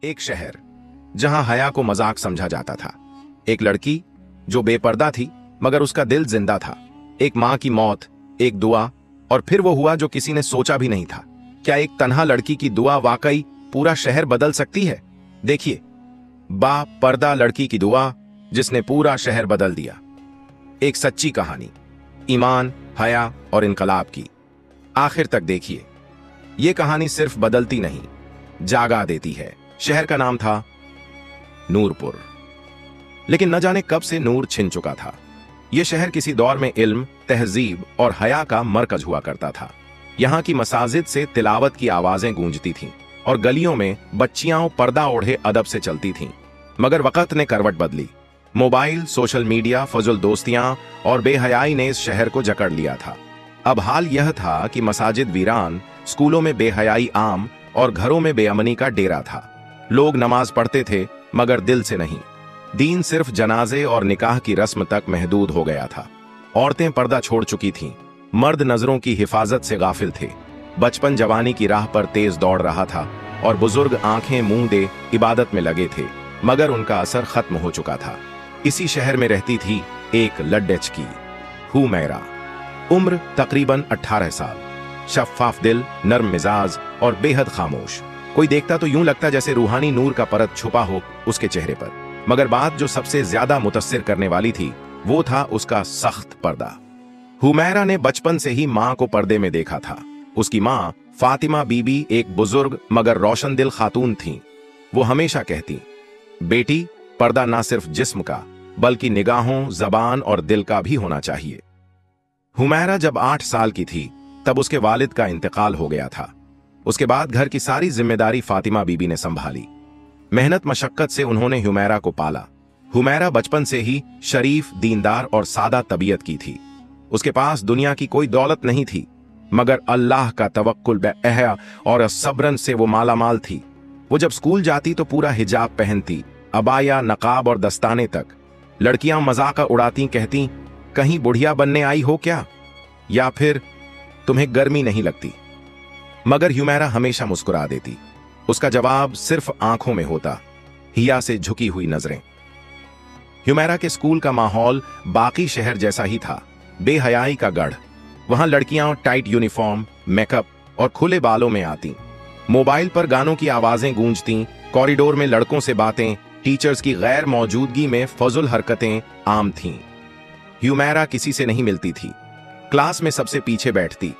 एक शहर जहां हया को मजाक समझा जाता था, एक लड़की जो बेपर्दा थी मगर उसका दिल जिंदा था, एक मां की मौत, एक दुआ, और फिर वो हुआ जो किसी ने सोचा भी नहीं था। क्या एक तन्हा लड़की की दुआ वाकई पूरा शहर बदल सकती है? देखिए, पर्दा लड़की की दुआ जिसने पूरा शहर बदल दिया। एक सच्ची कहानी, ईमान, हया और इनकलाब की। आखिर तक देखिए, यह कहानी सिर्फ बदलती नहीं, जागा देती है। शहर का नाम था नूरपुर, लेकिन न जाने कब से नूर छिन चुका था। यह शहर किसी दौर में इल्म, तहजीब और हया का मरकज हुआ करता था। यहां की मसाजिद से तिलावत की आवाजें गूंजती थीं और गलियों में बच्चियां पर्दा ओढ़े अदब से चलती थीं। मगर वक्त ने करवट बदली। मोबाइल, सोशल मीडिया, फजुल दोस्तियां और बेहयाई ने इस शहर को जकड़ लिया था। अब हाल यह था कि मसाजिद वीरान, स्कूलों में बेहयाई आम और घरों में बेअमनी का डेरा था। लोग नमाज पढ़ते थे मगर दिल से नहीं। दीन सिर्फ जनाजे और निकाह की रस्म तक महदूद हो गया था। औरतें पर्दा छोड़ चुकी थीं, मर्द नजरों की हिफाजत से गाफिल थे। बचपन जवानी की राह पर तेज दौड़ रहा था और बुजुर्ग आंखें मूंदे इबादत में लगे थे, मगर उनका असर खत्म हो चुका था। इसी शहर में रहती थी एक लड्डेच की, हुमैरा। उम्र तकरीबन 18 साल, शफ्फाफ दिल, नर्म मिजाज और बेहद खामोश। कोई देखता तो यूं लगता जैसे रूहानी नूर का परत छुपा हो उसके चेहरे पर। मगर बात जो सबसे ज्यादा मुतस्सिर करने वाली थी वो था उसका सख्त पर्दा। हुमैरा ने बचपन से ही मां को पर्दे में देखा था। उसकी मां फातिमा बीबी एक बुजुर्ग मगर रोशन दिल खातून थीं। वो हमेशा कहती, बेटी, पर्दा ना सिर्फ जिस्म का बल्कि निगाहों, जबान और दिल का भी होना चाहिए। हुमैरा जब 8 साल की थी तब उसके वालिद का इंतकाल हो गया था। उसके बाद घर की सारी जिम्मेदारी फातिमा बीबी ने संभाली। मेहनत मशक्कत से उन्होंने हुमैरा को पाला। हुमैरा बचपन से ही शरीफ, दीनदार और सादा तबीयत की थी। उसके पास दुनिया की कोई दौलत नहीं थी, मगर अल्लाह का तवक्कुल बेअहया और सब्रन से वो मालामाल थी। वो जब स्कूल जाती तो पूरा हिजाब पहनती, अबाया, नकाब और दस्ताने तक। लड़कियां मजाक उड़ाती, कहती, कहीं बुढ़िया बनने आई हो क्या, या फिर तुम्हें गर्मी नहीं लगती। मगर हुमैरा हमेशा मुस्कुरा देती। उसका जवाब सिर्फ आंखों में होता, हिया से झुकी हुई नजरें। हुमैरा के स्कूल का माहौल बाकी शहर जैसा ही था, बेहयाई का गढ़। वहां लड़कियां टाइट यूनिफॉर्म, मेकअप और खुले बालों में आती। मोबाइल पर गानों की आवाजें गूंजती, कॉरिडोर में लड़कों से बातें, टीचर्स की गैर मौजूदगी में फजुल हरकतें आम थीं। हुमैरा किसी से नहीं मिलती थी, क्लास में सबसे पीछे बैठती।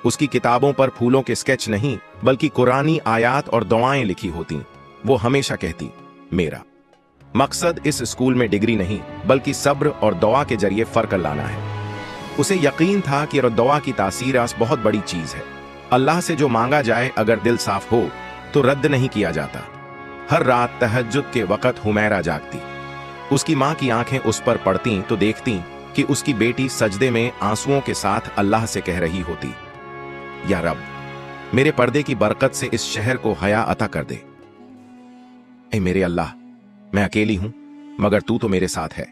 उसकी किताबों पर फूलों के स्केच नहीं बल्कि कुरानी आयात और दुआएं लिखी होती। वो हमेशा कहती, मेरा मकसद इस स्कूल में डिग्री नहीं बल्कि सब्र और दुआ के जरिए फर्क लाना है। उसे यकीन था कि दुआ की तासीर बहुत बड़ी चीज है। अल्लाह से जो मांगा जाए अगर दिल साफ हो तो रद्द नहीं किया जाता। हर रात तहज्जुद के वक्त हुमैरा जागती। उसकी मां की आंखें उस पर पड़ती तो देखती कि उसकी बेटी सजदे में आंसुओं के साथ अल्लाह से कह रही होती, या रब, मेरे पर्दे की बरकत से इस शहर को हया अता कर दे। ऐ मेरे अल्लाह, मैं अकेली हूं मगर तू तो मेरे साथ है।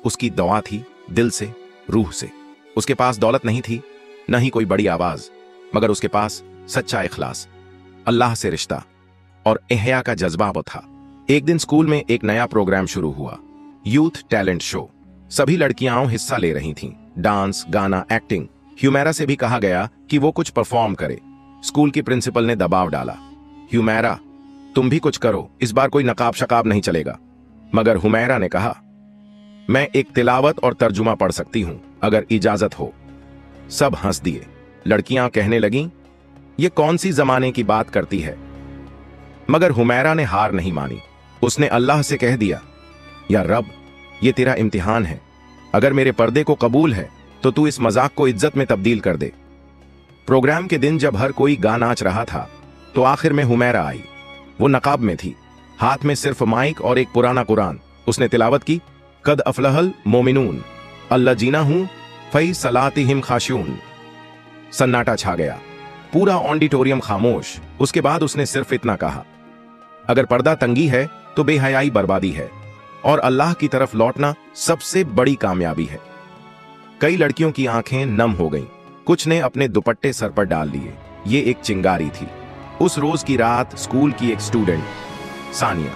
उसकी दुआ थी दिल से, रूह से। उसके पास दौलत नहीं थी, न ही कोई बड़ी आवाज, मगर उसके पास सच्चा इखलास, अल्लाह से रिश्ता और एहया का जज्बा था। एक दिन स्कूल में एक नया प्रोग्राम शुरू हुआ, यूथ टैलेंट शो। सभी लड़कियां हिस्सा ले रही थीं, डांस, गाना, एक्टिंग। हुमैरा से भी कहा गया कि वो कुछ परफॉर्म करे। स्कूल की प्रिंसिपल ने दबाव डाला, हुमैरा, तुम भी कुछ करो, इस बार कोई नकाब शकाब नहीं चलेगा। मगर हुमैरा ने कहा, मैं एक तिलावत और तर्जुमा पढ़ सकती हूं अगर इजाजत हो। सब हंस दिए। लड़कियां कहने लगीं, ये कौन सी जमाने की बात करती है। मगर हुमैरा ने हार नहीं मानी। उसने अल्लाह से कह दिया, या रब, ये तेरा इम्तिहान है। अगर मेरे पर्दे को कबूल है तो तू इस मजाक को इज्जत में तब्दील कर दे। प्रोग्राम के दिन जब हर कोई गा नाच रहा था तो आखिर में हुमैरा आई। वो नकाब में थी, हाथ में सिर्फ माइक और एक पुराना कुरान। उसने तिलावत की, कद अफलहल मोमिनून अल्लाजीना हूं फई सलातिहिम खाशिऊन। सन्नाटा छा गया, पूरा ऑडिटोरियम खामोश। उसके बाद उसने सिर्फ इतना कहा, अगर पर्दा तंगी है तो बेहयाई बर्बादी है और अल्लाह की तरफ लौटना सबसे बड़ी कामयाबी है। कई लड़कियों की आंखें नम हो गईं, कुछ ने अपने दुपट्टे सर पर डाल लिए। ये एक चिंगारी थी। उस रोज की रात स्कूल की एक स्टूडेंट सानिया,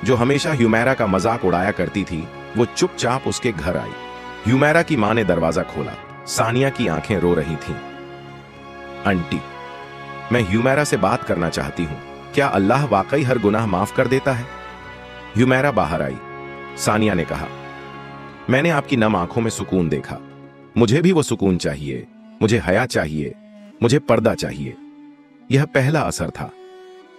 जो हमेशा ह्यूमेरा का मजाक उड़ाया करती थी, वो चुपचाप उसके घर आई। ह्यूमेरा की मां ने दरवाजा खोला। सानिया की आंखें रो रही थीं। आंटी, मैं ह्यूमेरा से बात करना चाहती हूं। क्या अल्लाह वाकई हर गुनाह माफ कर देता है? ह्यूमेरा बाहर आई। सानिया ने कहा, मैंने आपकी नम आंखों में सुकून देखा। मुझे भी वो सुकून चाहिए। मुझे हया चाहिए। मुझे पर्दा चाहिए। यह पहला असर था।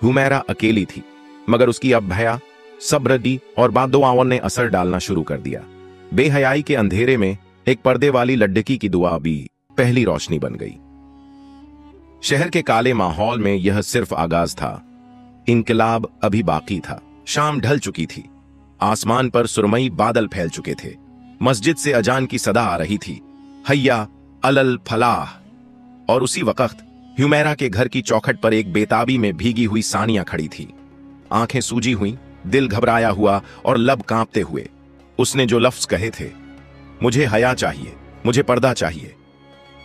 ह्यूमेरा अकेली थी, मगर उसकी अब भया, सब्र और बादुआओं ने असर डालना शुरू कर दिया। बेहयाई के अंधेरे में एक पर्दे वाली लड्डकी की दुआ भी पहली रोशनी बन गई। शहर के काले माहौल में यह सिर्फ आगाज था। इनकलाब अभी बाकी था। शाम ढल चुकी थी। आसमान पर सुरमई बादल फैल चुके थे। मस्जिद से अजान की सदा आ रही थी, हैया अलल फलाह। और उसी वक्त ह्यूमेरा के घर की चौखट पर एक बेताबी में भीगी हुई सानिया खड़ी थी। आंखें सूजी हुई, दिल घबराया हुआ और लब कांपते हुए उसने जो लफ्ज कहे थे, मुझे हया चाहिए, मुझे पर्दा चाहिए,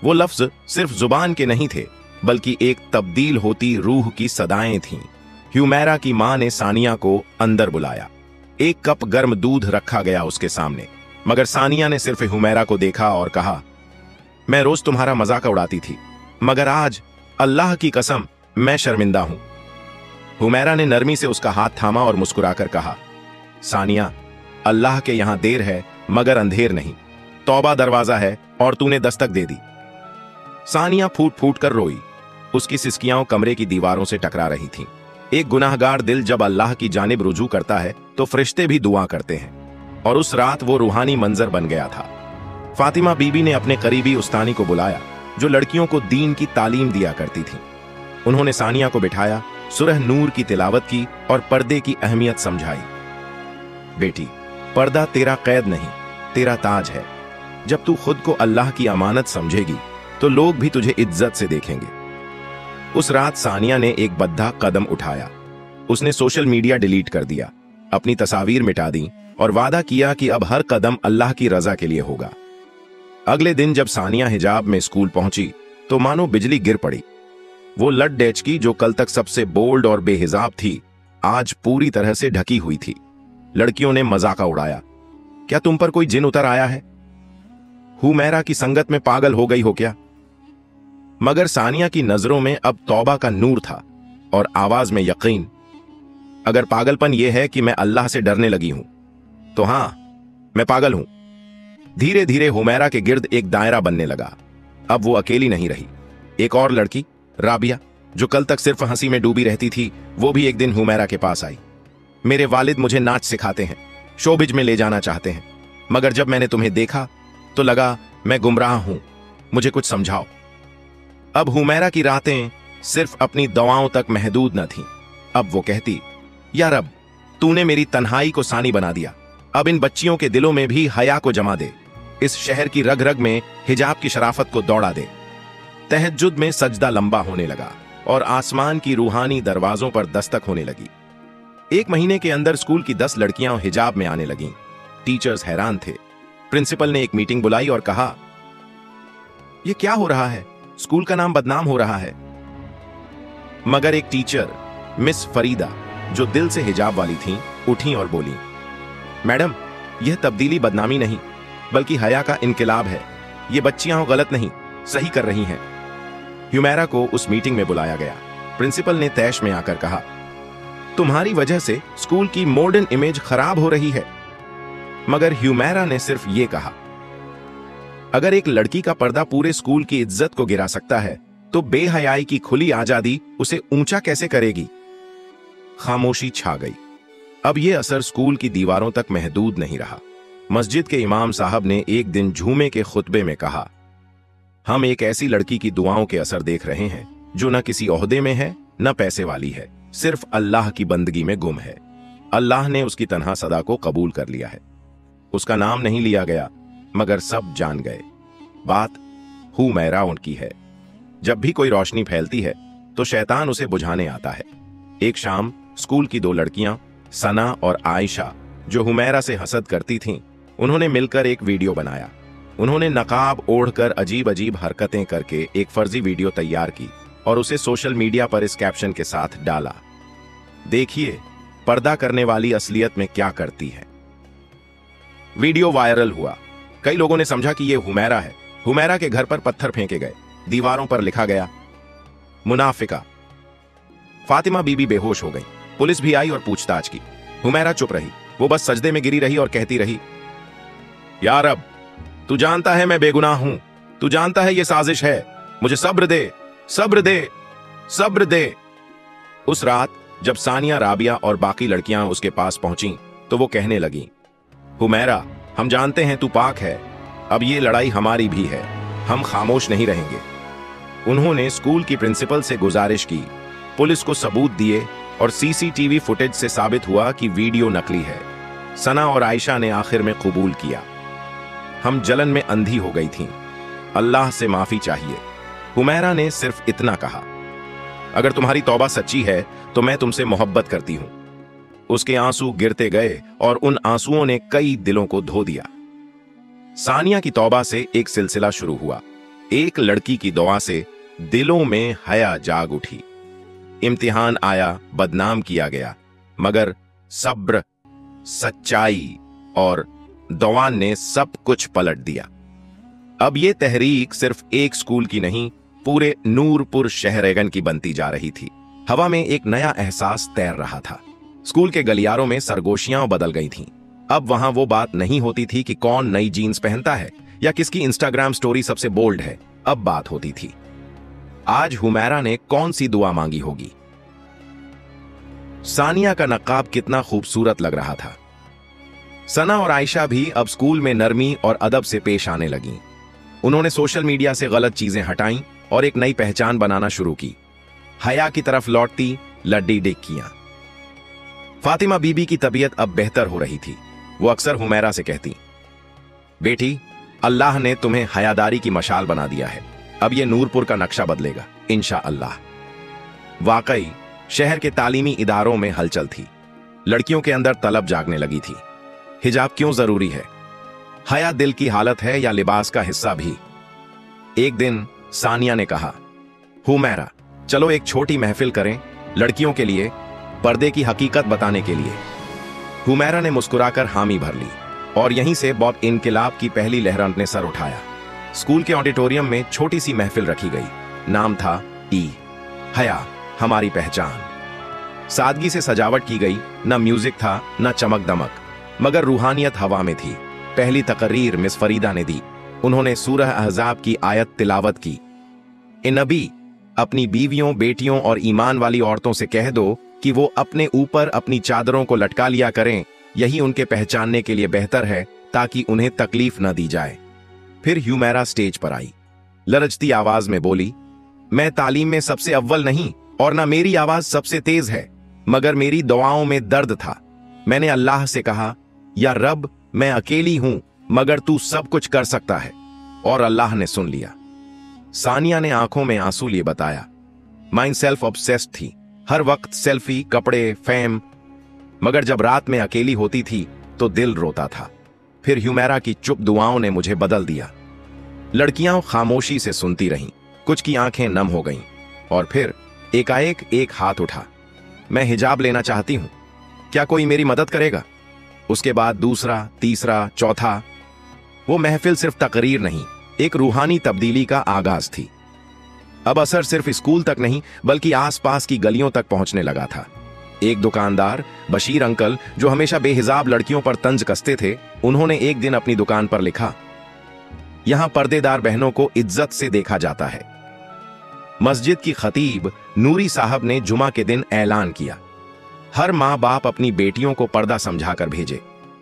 वो लफ्ज सिर्फ जुबान के नहीं थे, बल्कि एक तब्दील होती रूह की सदाएं थीं। ह्यूमेरा की मां ने सानिया को अंदर बुलाया। एक कप गर्म दूध रखा गया उसके सामने, मगर सानिया ने सिर्फ ह्यूमेरा को देखा और कहा, मैं रोज तुम्हारा मजाक उड़ाती थी, मगर आज अल्लाह की कसम मैं शर्मिंदा हूं। ह्यूमेरा ने नरमी से उसका हाथ थामा और मुस्कुराकर कहा, सानिया, अल्लाह के यहां देर है मगर अंधेर नहीं। तौबा दरवाजा है और तूने दस्तक दे दी। सानिया फूट फूट कर रोई। उसकी सिसकियां कमरे की दीवारों से टकरा रही थीं। एक गुनाहगार दिल जब अल्लाह की जानिब रुजू करता है तो फरिश्ते भी दुआ करते हैं, और उस रात वो रूहानी मंजर बन गया था। फातिमा बीबी ने अपने करीबी उस्तानी को बुलाया, जो लड़कियों को दीन की तालीम दिया करती थी। उन्होंने सानिया को बिठाया, सूरह नूर की तिलावत की और पर्दे की अहमियत समझाई। बेटी, पर्दा तेरा कैद नहीं, तेरा ताज है। जब तू खुद को अल्लाह की अमानत समझेगी तो लोग भी तुझे इज्जत से देखेंगे। उस रात सानिया ने एक बद्धा कदम उठाया। उसने सोशल मीडिया डिलीट कर दिया, अपनी तस्वीर मिटा दी और वादा किया कि अब हर कदम अल्लाह की रजा के लिए होगा। अगले दिन जब सानिया हिजाब में स्कूल पहुंची तो मानो बिजली गिर पड़ी। वो लट डेचकी जो कल तक सबसे बोल्ड और बेहिजाब थी, आज पूरी तरह से ढकी हुई थी। लड़कियों ने मजाका उड़ाया, क्या तुम पर कोई जिन उतर आया है? ह्यूमेरा की संगत में पागल हो गई हो क्या? मगर सानिया की नजरों में अब तौबा का नूर था और आवाज में यकीन। अगर पागलपन यह है कि मैं अल्लाह से डरने लगी हूं, तो हां, मैं पागल हूं। धीरे धीरे ह्यूमेरा के गिर्द एक दायरा बनने लगा। अब वो अकेली नहीं रही। एक और लड़की, राबिया, जो कल तक सिर्फ हंसी में डूबी रहती थी, वो भी एक दिन ह्यूमेरा के पास आई। मेरे वालिद मुझे नाच सिखाते हैं, शोबिज में ले जाना चाहते हैं, मगर जब मैंने तुम्हें देखा तो लगा मैं गुमराह हूं, मुझे कुछ समझाओ। अब ह्यूमेरा की रातें सिर्फ अपनी दवाओं तक महदूद न थीं। अब वो कहती, या रब, तूने मेरी तन्हाई को सानी बना दिया। अब इन बच्चियों के दिलों में भी हया को जमा दे। इस शहर की रग रग में हिजाब की शराफत को दौड़ा दे। तहज्जुद में सजदा लंबा होने लगा और आसमान की रूहानी दरवाजों पर दस्तक होने लगी। 1 महीने के अंदर स्कूल की 10 लड़कियां हिजाब में आने लगीं। टीचर्स हैरान थे। प्रिंसिपल ने एक मीटिंग बुलाई और कहा, यह क्या हो रहा है? स्कूल का नाम बदनाम हो रहा है। मगर एक टीचर, मिस फरीदा, जो दिल से हिजाब वाली थीं, उठी और बोली, मैडम, यह तब्दीली बदनामी नहीं, बल्कि हया का इनकलाब है। ये बच्चियां गलत नहीं, सही कर रही हैं। ह्यूमेरा को उस मीटिंग में बुलाया गया। प्रिंसिपल ने तैश में आकर कहा, तुम्हारी वजह से स्कूल की मॉडर्न इमेज खराब हो रही है। मगर ह्यूमेरा ने सिर्फ ये कहा, अगर एक लड़की का पर्दा पूरे स्कूल की इज्जत को गिरा सकता है, तो बेहयाई की खुली आजादी उसे ऊंचा कैसे करेगी? खामोशी छा गई। अब यह असर स्कूल की दीवारों तक महदूद नहीं रहा। मस्जिद के इमाम साहब ने एक दिन जुमे के खुतबे में कहा, हम एक ऐसी लड़की की दुआओं के असर देख रहे हैं जो न किसी ओहदे में है, न पैसे वाली है, सिर्फ अल्लाह की बंदगी में गुम है। अल्लाह ने उसकी तन्हा सदा को कबूल कर लिया है। उसका नाम नहीं लिया गया, मगर सब जान गए। बात ह्यूमेरा उनकी है। जब भी कोई रोशनी फैलती है तो शैतान उसे बुझाने आता है। एक शाम स्कूल की 2 लड़कियां, सना और आयशा, जो ह्यूमेरा से हसद करती थीं, उन्होंने मिलकर एक वीडियो बनाया। उन्होंने नकाब ओढ़कर अजीब अजीब हरकतें करके एक फर्जी वीडियो तैयार की और उसे सोशल मीडिया पर इस कैप्शन के साथ डाला, देखिए, पर्दा करने वाली असलियत में क्या करती है। वीडियो वायरल हुआ। कई लोगों ने समझा कि यह हुमैरा है। हुमैरा के घर पर पत्थर फेंके गए। दीवारों पर लिखा गया मुनाफिका। फातिमा बीबी बेहोश हो गई। पुलिस भी आई और पूछताछ की। हुमैरा चुप रही। वो बस सजदे में गिरी रही और कहती रही, या रब, तू जानता है मैं बेगुनाह हूं, तू जानता है ये साजिश है, मुझे सब्र दे, सब्र दे, सब्र दे। उस रात जब सानिया, राबिया और बाकी लड़कियां उसके पास पहुंची तो वो कहने लगी, हुमैरा, हम जानते हैं तू पाक है, अब ये लड़ाई हमारी भी है, हम खामोश नहीं रहेंगे। उन्होंने स्कूल की प्रिंसिपल से गुजारिश की, पुलिस को सबूत दिए और सीसीटीवी फुटेज से साबित हुआ कि वीडियो नकली है। सना और आयशा ने आखिर में कबूल किया, हम जलन में अंधी हो गई थीं, अल्लाह से माफी चाहिए। हुमैरा ने सिर्फ इतना कहा, अगर तुम्हारी तौबा सच्ची है तो मैं तुमसे मोहब्बत करती हूं। उसके आंसू गिरते गए और उन आंसुओं ने कई दिलों को धो दिया। सानिया की तौबा से एक सिलसिला शुरू हुआ। एक लड़की की दुआ से दिलों में हया जाग उठी। इम्तिहान आया, बदनाम किया गया, मगर सब्र, सच्चाई और दुआ ने सब कुछ पलट दिया। अब यह तहरीक सिर्फ एक स्कूल की नहीं, पूरे नूरपुर शहरेगन की बनती जा रही थी। हवा में एक नया एहसास तैर रहा था। स्कूल के गलियारों में सरगोशियां बदल गई थीं। अब वहां वो बात नहीं होती थी कि कौन नई जीन्स पहनता है या किसकी इंस्टाग्राम स्टोरी सबसे बोल्ड है। अब बात होती थी, आज हुमैरा ने कौन सी दुआ मांगी होगी। सानिया का नकाब कितना खूबसूरत लग रहा था। सना और आयशा भी अब स्कूल में नरमी और अदब से पेश आने लगीं। उन्होंने सोशल मीडिया से गलत चीजें हटाईं और एक नई पहचान बनाना शुरू की। हया की तरफ लौटती लड्डी डिक्कियां। फातिमा बीबी की तबीयत अब बेहतर हो रही थी। वो अक्सर हुमैरा से कहती, बेटी, अल्लाह ने तुम्हें हयादारी की मशाल बना दिया है, अब यह नूरपुर का नक्शा बदलेगा इंशाअल्लाह। वाकई शहर के तालीमी इदारों में हलचल थी। लड़कियों के अंदर तलब जागने लगी थी, हिजाब क्यों जरूरी है, हया दिल की हालत है या लिबास का हिस्सा भी। एक दिन सानिया ने कहा, हुमैरा, चलो एक छोटी महफिल करें लड़कियों के लिए, पर्दे की हकीकत बताने के लिए। हुमैरा ने मुस्कुराकर हामी भर ली और यहीं से बॉब इनकिलाब की पहली लहर ने सर उठाया। स्कूल के ऑडिटोरियम में छोटी सी महफिल रखी गई। नाम था हया, हमारी पहचान। सादगी से सजावट की गई, न म्यूजिक था न चमक दमक, मगर रूहानियत हवा में थी। पहली तकरीर मिस फरीदा ने दी। उन्होंने सूरह अहज़ाब की आयत तिलावत की, ए नबी, अपनी बीवियों, बेटियों और ईमान वाली औरतों से कह दो कि वो अपने ऊपर अपनी चादरों को लटका लिया करें, यही उनके पहचानने के लिए बेहतर है, ताकि उन्हें तकलीफ न दी जाए। फिर हुमैरा स्टेज पर आई। लरजती आवाज में बोली, मैं तालीम में सबसे अव्वल नहीं और ना मेरी आवाज सबसे तेज है, मगर मेरी दुआओं में दर्द था। मैंने अल्लाह से कहा, या रब, मैं अकेली हूं, मगर तू सब कुछ कर सकता है, और अल्लाह ने सुन लिया। सानिया ने आंखों में आंसू लिए बताया, माइन सेल्फ ऑब्सेस्ड थी, हर वक्त सेल्फी, कपड़े, फेम, मगर जब रात में अकेली होती थी तो दिल रोता था। फिर हुमैरा की चुप दुआओं ने मुझे बदल दिया। लड़कियां खामोशी से सुनती रहीं, कुछ की आंखें नम हो गईं, और फिर एकाएक एक हाथ उठा, मैं हिजाब लेना चाहती हूं, क्या कोई मेरी मदद करेगा? उसके बाद दूसरा, तीसरा, चौथा। वो महफिल सिर्फ तकरीर नहीं, एक रूहानी तब्दीली का आगाज थी। अब असर सिर्फ स्कूल तक नहीं बल्कि आसपास की गलियों तक पहुंचने लगा था। एक दुकानदार, बशीर अंकल, जो हमेशा बेहिजाब लड़कियों पर तंज कसते थे, उन्होंने एक दिन अपनी दुकान पर लिखा, यहां पर्देदार बहनों को इज्जत से देखा जाता है। मस्जिद की खतीब नूरी साहब ने जुमा के दिन ऐलान किया, हर माँ बाप अपनी बेटियों को पर्दा समझाकर भेजे,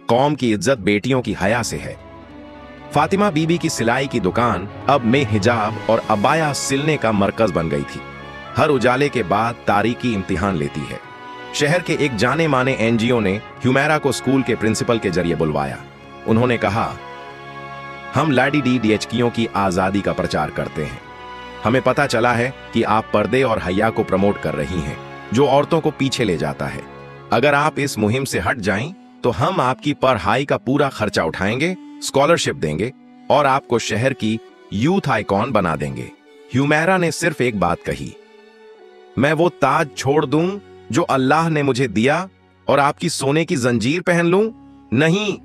कौम की इज्जत बेटियों की हया से है। फातिमा बीबी की सिलाई की दुकान अब में हिजाब और अबाया सिलने का मरकज बन गई थी। हर उजाले के बाद तारीकी इम्तिहान लेती है। शहर के एक जाने माने एनजीओ ने हुमैरा को स्कूल के प्रिंसिपल के जरिए बुलवाया। उन्होंने कहा, हम LDDHकियों की आजादी का प्रचार करते हैं। हमें पता चला है कि आप पर्दे और हया को प्रमोट कर रही हैं, जो औरतों को पीछे ले जाता है। अगर आप इस मुहिम से हट जाएं, तो हम आपकी पढ़ाई का पूरा खर्चा उठाएंगे, स्कॉलरशिप देंगे और आपको शहर की यूथ आइकॉन बना देंगे। हुमैरा ने सिर्फ एक बात कही, मैं वो ताज छोड़ दूं जो अल्लाह ने मुझे दिया और आपकी सोने की जंजीर पहन लूं? नहीं,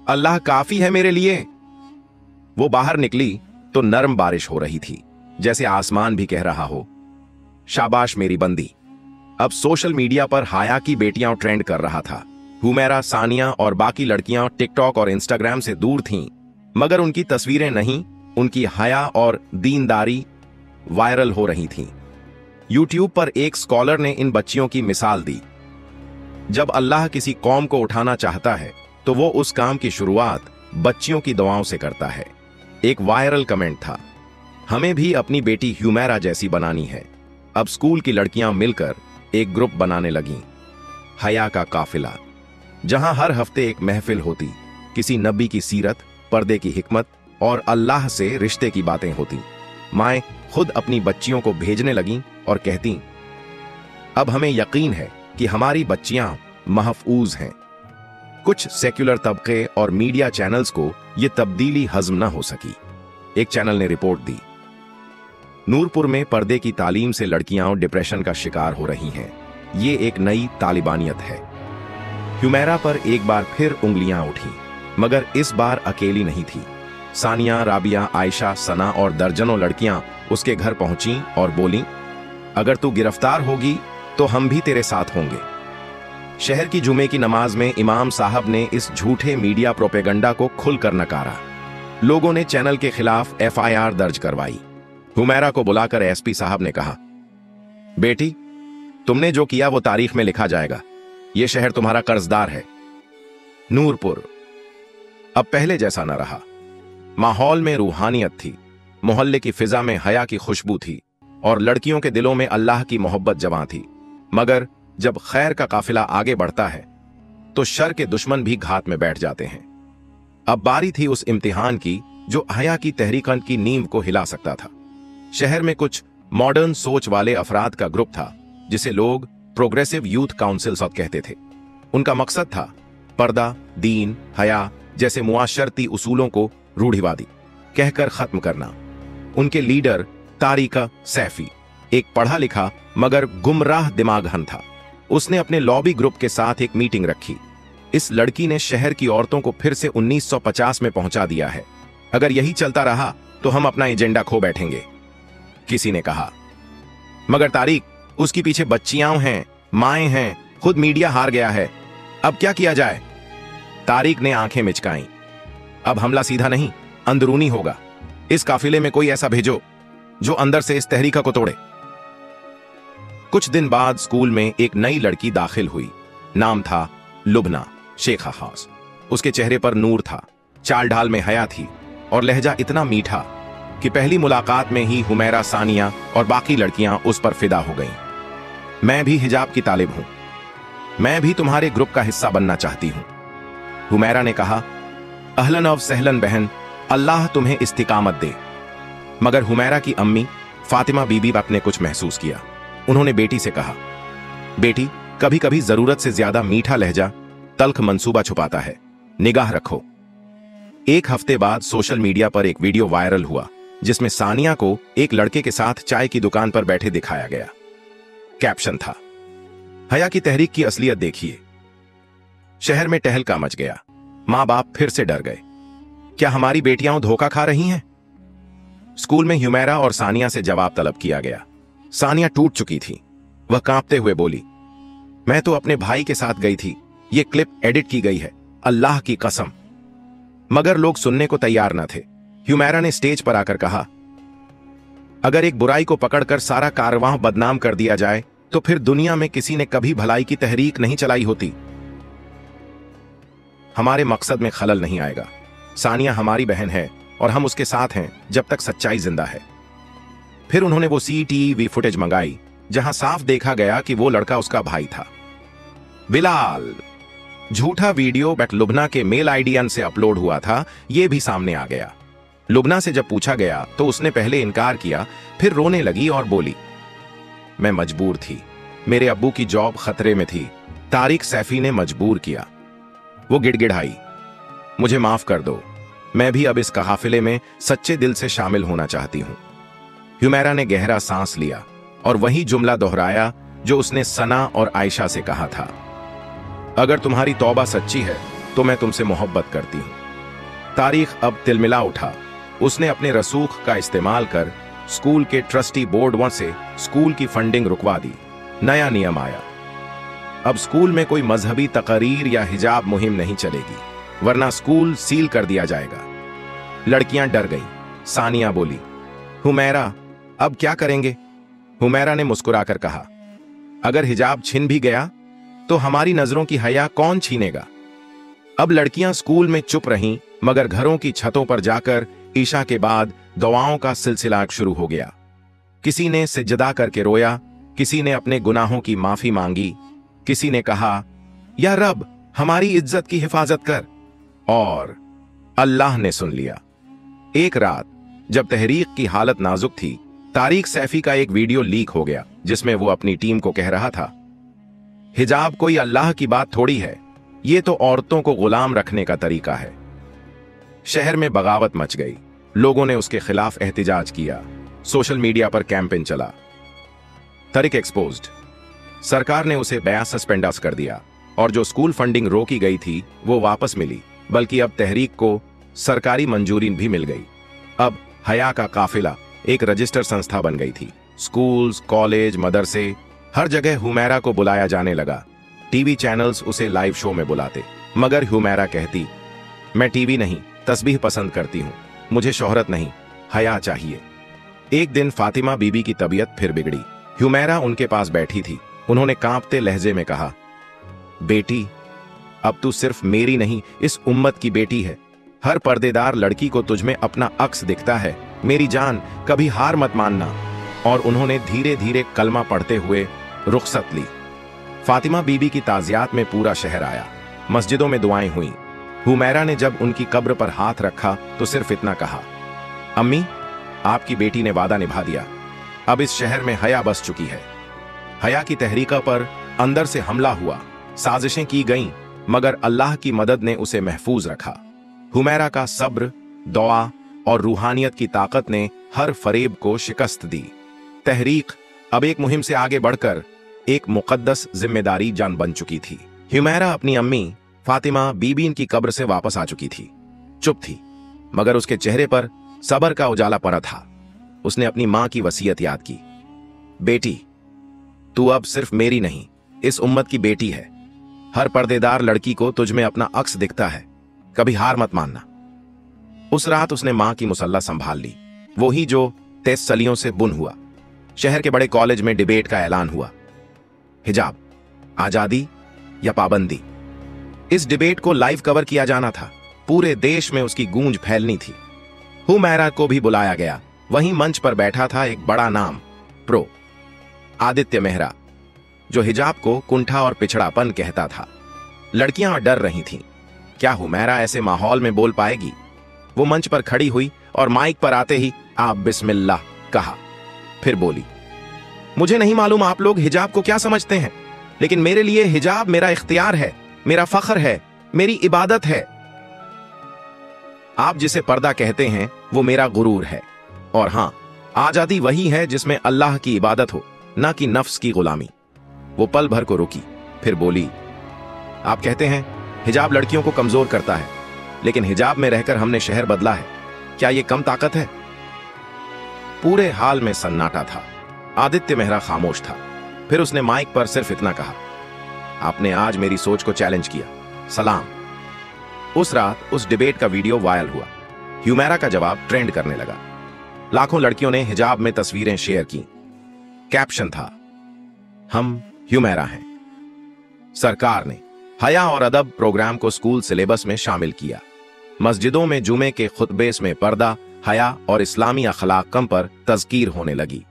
अल्लाह काफी है मेरे लिए। वो बाहर निकली तो नर्म बारिश हो रही थी, जैसे आसमान भी कह रहा हो, शाबाश मेरी बंदी। अब सोशल मीडिया पर हया की बेटियां ट्रेंड कर रहा था। हुमैरा, सानिया और बाकी लड़कियां टिकटॉक और इंस्टाग्राम से दूर थीं, मगर उनकी तस्वीरें नहीं, उनकी हया और दीनदारी वायरल हो रही थीं। यूट्यूब पर एक स्कॉलर ने इन बच्चियों की मिसाल दी। जब अल्लाह किसी कौम को उठाना चाहता है तो वो उस काम की शुरुआत बच्चियों की दुआओं से करता है। एक वायरल कमेंट था, हमें भी अपनी बेटी ह्यूमेरा जैसी बनानी है। अब स्कूल की लड़कियां मिलकर एक ग्रुप बनाने लगीं, हया का काफिला, जहां हर हफ्ते एक महफिल होती, किसी नबी की सीरत, पर्दे की हिकमत और अल्लाह से रिश्ते की बातें होती। माएं खुद अपनी बच्चियों को भेजने लगीं और कहती, अब हमें यकीन है कि हमारी बच्चियां महफूज हैं। कुछ सेक्युलर तबके और मीडिया चैनल्स को यह तब्दीली हजम न हो सकी। एक चैनल ने रिपोर्ट दी, नूरपुर में पर्दे की तालीम से लड़कियां डिप्रेशन का शिकार हो रही हैं। ये एक नई तालिबानियत है। ह्यूमेरा पर एक बार फिर उंगलियां उठी, मगर इस बार अकेली नहीं थी। सानिया, राबिया, आयशा, सना और दर्जनों लड़कियां उसके घर पहुंची और बोलीं, अगर तू गिरफ्तार होगी तो हम भी तेरे साथ होंगे। शहर की जुमे की नमाज में इमाम साहब ने इस झूठे मीडिया प्रोपेगंडा को खुलकर नकारा। लोगों ने चैनल के खिलाफ एफआईआर दर्ज करवाई। हुमैरा को बुलाकर एसपी साहब ने कहा, बेटी, तुमने जो किया वो तारीख में लिखा जाएगा। ये शहर तुम्हारा कर्जदार है। नूरपुर अब पहले जैसा न रहा। माहौल में रूहानियत थी, मोहल्ले की फिजा में हया की खुशबू थी और लड़कियों के दिलों में अल्लाह की मोहब्बत जवां थी। मगर जब खैर का काफिला आगे बढ़ता है तो शर के दुश्मन भी घात में बैठ जाते हैं। अब बारी थी उस इम्तिहान की जो हया की तहरीकन की नींव को हिला सकता था। शहर में कुछ मॉडर्न सोच वाले अफराद का ग्रुप था, जिसे लोग प्रोग्रेसिव यूथ काउंसिल कहते थे। उनका मकसद था पर्दा, दीन, हया जैसे मुआशरती उसूलों को रूढ़िवादी कहकर खत्म करना। उनके लीडर तारिका सैफी एक पढ़ा लिखा मगर गुमराह दिमागहन था। उसने अपने लॉबी ग्रुप के साथ एक मीटिंग रखी। इस लड़की ने शहर की औरतों को फिर से 1950 में पहुंचा दिया है। अगर यही चलता रहा तो हम अपना एजेंडा खो बैठेंगे, किसी ने कहा। मगर तारिक, उसकी पीछे बच्चियां हैं, माएं हैं, खुद मीडिया हार गया है। अब क्या किया जाए? तारिक ने आंखें मिचकाईं। अब हमला सीधा नहीं, अंदरूनी होगा। इस काफिले में कोई ऐसा भेजो जो अंदर से इस तहरीका को तोड़े। कुछ दिन बाद स्कूल में एक नई लड़की दाखिल हुई। नाम था लुबना शेखा खास। उसके चेहरे पर नूर था, चाल ढाल में हया थी और लहजा इतना मीठा कि पहली मुलाकात में ही हुमैरा, सानिया और बाकी लड़कियां उस पर फिदा हो गईं। मैं भी हिजाब की तालिब हूं, मैं भी तुम्हारे ग्रुप का हिस्सा बनना चाहती हूं। हुमैरा ने कहा, अहलन व सहलन बहन, अल्लाह तुम्हें इस्तिकामत दे। मगर हुमैरा की अम्मी फातिमा बीबी ने कुछ महसूस किया। उन्होंने बेटी से कहा, बेटी, कभी कभी जरूरत से ज्यादा मीठा लहजा तल्ख मंसूबा छुपाता है, निगाह रखो। एक हफ्ते बाद सोशल मीडिया पर एक वीडियो वायरल हुआ जिसमें सानिया को एक लड़के के साथ चाय की दुकान पर बैठे दिखाया गया। कैप्शन था, हया की तहरीक की असलियत देखिए। शहर में टहलका मच गया। मां बाप फिर से डर गए। क्या हमारी बेटियां धोखा खा रही हैं? स्कूल में हुमैरा और सानिया से जवाब तलब किया गया। सानिया टूट चुकी थी। वह कांपते हुए बोली, मैं तो अपने भाई के साथ गई थी, यह क्लिप एडिट की गई है, अल्लाह की कसम। मगर लोग सुनने को तैयार न थे। हुमैरा ने स्टेज पर आकर कहा, अगर एक बुराई को पकड़कर सारा कारवां बदनाम कर दिया जाए तो फिर दुनिया में किसी ने कभी भलाई की तहरीक नहीं चलाई होती। हमारे मकसद में खलल नहीं आएगा। सानिया हमारी बहन है और हम उसके साथ हैं जब तक सच्चाई जिंदा है। फिर उन्होंने वो CCTV फुटेज मंगाई जहां साफ देखा गया कि वो लड़का उसका भाई था, बिलाल। झूठा वीडियो बट लुबना के मेल आईडी से अपलोड हुआ था, यह भी सामने आ गया। लुबना से जब पूछा गया तो उसने पहले इनकार किया, फिर रोने लगी और बोली, मैं मजबूर थी, मेरे अब्बू की जॉब खतरे में थी, तारिक सैफी ने मजबूर किया। वो गिड़गिड़ाई, मुझे माफ कर दो, मैं भी अब इस काफिले में सच्चे दिल से शामिल होना चाहती हूं। हुमैरा ने गहरा सांस लिया और वही जुमला दोहराया जो उसने सना और आयशा से कहा था, अगर तुम्हारी तौबा सच्ची है तो मैं तुमसे मोहब्बत करती हूं। तारीख अब तिलमिला उठा। उसने अपने रसूख का इस्तेमाल कर स्कूल के ट्रस्टी बोर्ड से स्कूल की फंडिंग रुकवा दी। नया नियम आया, अब स्कूल में कोई मजहबी तकरीर या हिजाब मुहिम नहीं चलेगी, वरना स्कूल सील कर दिया जाएगा। लड़कियां डर गईं। सानिया बोली, हुमैरा अब क्या करेंगे? हुमैरा ने मुस्कुराकर कहा, अगर हिजाब छिन भी गया तो हमारी नजरों की हया कौन छीनेगा? अब लड़कियां स्कूल में चुप रहीं, मगर घरों की छतों पर जाकर ईशा के बाद दुआओं का सिलसिला शुरू हो गया। किसी ने सिजदा करके रोया, किसी ने अपने गुनाहों की माफी मांगी, किसी ने कहा, या रब हमारी इज्जत की हिफाजत कर, और अल्लाह ने सुन लिया। एक रात जब तहरीक की हालत नाजुक थी, तारिक सैफी का एक वीडियो लीक हो गया जिसमें वो अपनी टीम को कह रहा था, हिजाब कोई अल्लाह की बात थोड़ी है, ये तो औरतों को गुलाम रखने का तरीका है। शहर में बगावत मच गई। लोगों ने उसके खिलाफ एहतिजाज किया। सोशल मीडिया पर कैंपेन चला, तारिक एक्सपोज्ड। सरकार ने उसे बया सस्पेंडस कर दिया और जो स्कूल फंडिंग रोकी गई थी वो वापस मिली, बल्कि अब तहरीक को सरकारी मंजूरी भी मिल गई। अब हया का काफिला एक रजिस्टर संस्था बन गई थी। स्कूल्स, कॉलेज, मदरसे, हर जगह हुमैरा को बुलाया जाने लगा। टीवी चैनल्स उसे लाइव शो में बुलाते, मगर हुमैरा कहती, मैं टीवी नहीं, तस्बीह पसंद करती हूं, मुझे शोहरत नहीं, हया चाहिए। एक दिन फातिमा बीबी की तबीयत फिर बिगड़ी। हुमैरा उनके पास बैठी थी। उन्होंने कांपते लहजे में कहा, बेटी अब तू सिर्फ मेरी नहीं, इस उम्मत की बेटी है। हर पर्देदार लड़की को तुझमें अपना अक्स दिखता है। मेरी जान, कभी हार मत मानना। और उन्होंने धीरे धीरे कलमा पढ़ते हुए रुखसत ली। फातिमा बीबी की ताजियात में पूरा शहर आया। मस्जिदों में दुआएं हुई। हुमैरा ने जब उनकी कब्र पर हाथ रखा तो सिर्फ इतना कहा, अम्मी आपकी बेटी ने वादा निभा दिया। अब इस शहर में हया बस चुकी है। हया की तहरीका पर अंदर से हमला हुआ, साजिशें की गईं, मगर अल्लाह की मदद ने उसे महफूज रखा। हुमैरा का सब्र, दुआ और रूहानियत की ताकत ने हर फरेब को शिकस्त दी। तहरीक अब एक मुहिम से आगे बढ़कर एक मुकद्दस जिम्मेदारी जान बन चुकी थी। हुमैरा अपनी अम्मी फातिमा बीबी की कब्र से वापस आ चुकी थी। चुप थी, मगर उसके चेहरे पर सब्र का उजाला पड़ा था। उसने अपनी मां की वसीयत याद की, बेटी तू अब सिर्फ मेरी नहीं, इस उम्मत की बेटी है। हर पर्देदार लड़की को तुझमें अपना अक्स दिखता है, कभी हार मत मानना। उस रात उसने मां की मुसल्ला संभाल ली, वही जो 23 सलियों से बुन हुआ। शहर के बड़े कॉलेज में डिबेट का ऐलान हुआ, हिजाब, आजादी या पाबंदी। इस डिबेट को लाइव कवर किया जाना था। पूरे देश में उसकी गूंज फैलनी थी। हुमैरा को भी बुलाया गया। वहीं मंच पर बैठा था एक बड़ा नाम, प्रो आदित्य मेहरा, जो हिजाब को कुंठा और पिछड़ापन कहता था। लड़कियां डर रही थीं, क्या हुमैरा ऐसे माहौल में बोल पाएगी? वो मंच पर खड़ी हुई और माइक पर आते ही आप बिस्मिल्लाह कहा। फिर बोली, मुझे नहीं मालूम आप लोग हिजाब को क्या समझते हैं, लेकिन मेरे लिए हिजाब मेरा इख्तियार है, मेरा फख्र है, मेरी इबादत है। आप जिसे पर्दा कहते हैं वो मेरा गुरूर है। और हां, आजादी वही है जिसमें अल्लाह की इबादत हो, ना कि नफ्स की गुलामी। वो पल भर को रुकी, फिर बोली, आप कहते हैं हिजाब लड़कियों को कमजोर करता है, लेकिन हिजाब में रहकर हमने शहर बदला है, क्या यह कम ताकत है? पूरे हाल में सन्नाटा था। आदित्य मेहरा खामोश था। फिर उसने माइक पर सिर्फ इतना कहा, आपने आज मेरी सोच को चैलेंज किया, सलाम। उस रात उस डिबेट का वीडियो वायरल हुआ। हुमैरा का जवाब ट्रेंड करने लगा। लाखों लड़कियों ने हिजाब में तस्वीरें शेयर की। कैप्शन था, हम हुमैरा हैं। सरकार ने हया और अदब प्रोग्राम को स्कूल सिलेबस में शामिल किया। मस्जिदों में जुमे के खुतबे में पर्दा, हया और इस्लामी अखलाक कम पर तज़कीर होने लगी।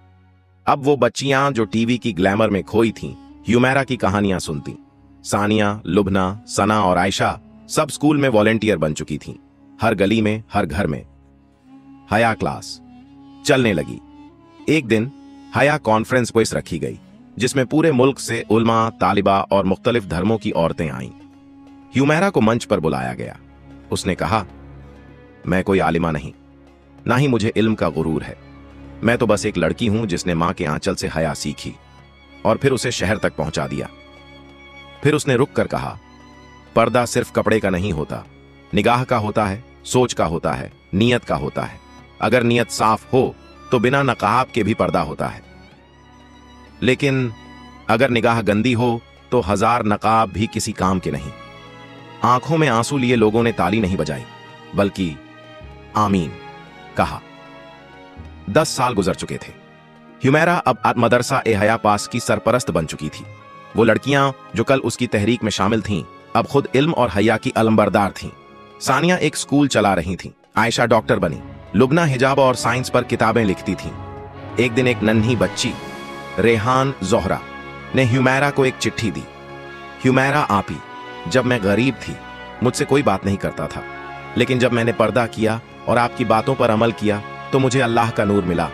अब वो बच्चियां जो टीवी की ग्लैमर में खोई थीं, हुमैरा की कहानियां सुनती। सानिया, लुबना, सना और आयशा सब स्कूल में वॉलेंटियर बन चुकी थीं। हर गली में, हर घर में हया क्लास चलने लगी। एक दिन हया कॉन्फ्रेंस क्विज रखी गई, जिसमें पूरे मुल्क से उलमा, तालिबा और मुख्तलिफ धर्मों की औरतें आईं। हुमैरा को मंच पर बुलाया गया। उसने कहा, मैं कोई आलिमा नहीं, ना ही मुझे इल्म का गुरूर है। मैं तो बस एक लड़की हूं जिसने मां के आंचल से हया सीखी और फिर उसे शहर तक पहुंचा दिया। फिर उसने रुक कर कहा, पर्दा सिर्फ कपड़े का नहीं होता, निगाह का होता है, सोच का होता है, नीयत का होता है। अगर नीयत साफ हो तो बिना नकाब के भी पर्दा होता है, लेकिन अगर निगाह गंदी हो तो 1000 नकाब भी किसी काम के नहीं। आंखों में आंसू लिए लोगों ने ताली नहीं बजाई, बल्कि आमीन कहा। 10 साल गुजर चुके थे। ह्यूमेरा अब मदरसा ए हया पास की सरपरस्त बन चुकी थी। वो लड़कियां जो कल उसकी तहरीक में शामिल थीं, अब खुद इल्म और हया की अलंबरदार थीं। सानिया एक स्कूल चला रही थी, आयशा डॉक्टर बनी, लुबना हिजाब और साइंस पर किताबें लिखती थी। एक दिन एक नन्ही बच्ची रेहान जोहरा ने ह्यूमेरा को एक चिट्ठी दी। ह्यूमेरा आपी, जब मैं गरीब थी मुझसे कोई बात नहीं करता था, लेकिन जब मैंने पर्दा किया और आपकी बातों पर अमल किया तो मुझे अल्लाह का नूर मिला।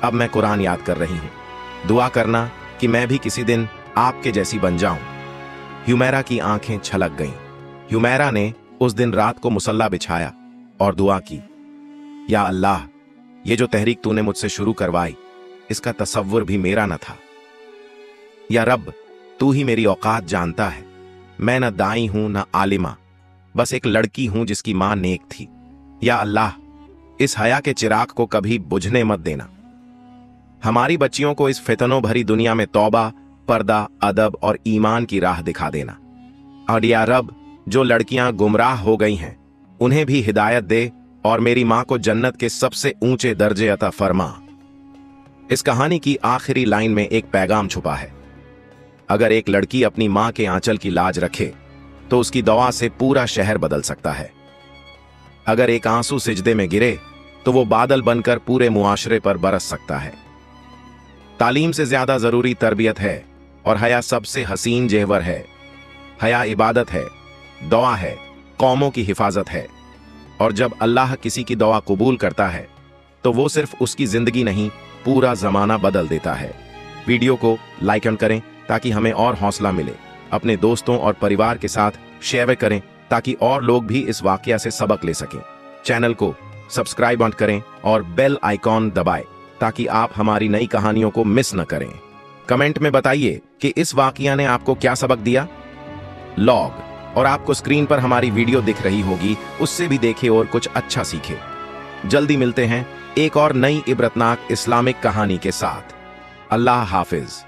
अब मैं कुरान याद कर रही हूँ, दुआ करना कि मैं भी किसी दिन आपके जैसी बन जाऊं। ह्यूमेरा की आंखें छलक गईं। ह्यूमेरा ने उस दिन रात को मुसल्ला बिछाया और दुआ की, या अल्लाह, ये जो तहरीक तूने मुझसे शुरू करवाई इसका तसव्वुर भी मेरा न था। या रब, तू ही मेरी औकात जानता है। मैं न दाई हूं न आलिमा, बस एक लड़की हूं जिसकी मां नेक थी। या अल्लाह, इस हया के चिराग को कभी बुझने मत देना। हमारी बच्चियों को इस फितनों भरी दुनिया में तौबा, पर्दा, अदब और ईमान की राह दिखा देना। और या रब, जो लड़कियां गुमराह हो गई हैं उन्हें भी हिदायत दे और मेरी मां को जन्नत के सबसे ऊंचे दर्जे अता फरमा। इस कहानी की आखिरी लाइन में एक पैगाम छुपा है। अगर एक लड़की अपनी मां के आंचल की लाज रखे तो उसकी दुआ से पूरा शहर बदल सकता है। अगर एक आंसू सिजदे में गिरे तो वो बादल बनकर पूरे मुआशरे पर बरस सकता है। तालीम से ज्यादा जरूरी तरबियत है और हया सबसे हसीन जेवर है। हया इबादत है, दुआ है, कौमों की हिफाजत है। और जब अल्लाह किसी की दुआ कबूल करता है तो वो सिर्फ उसकी जिंदगी नहीं, पूरा जमाना बदल देता है। वीडियो को लाइक करें ताकि हमें और हौसला मिले। अपने दोस्तों और परिवार के साथ शेयर करें ताकि और लोग भी इस वाकया से सबक ले सकें। चैनल को सब्सक्राइब करें और बेल आइकॉन दबाएं ताकि आप हमारी नई कहानियों को मिस न करें। कमेंट में बताइए कि इस वाकया ने आपको क्या सबक दिया। लॉग और आपको स्क्रीन पर हमारी वीडियो दिख रही होगी, उससे भी देखें और कुछ अच्छा सीखें। जल्दी मिलते हैं एक और नई इबरतनाक इस्लामिक कहानी के साथ। अल्लाह हाफिज।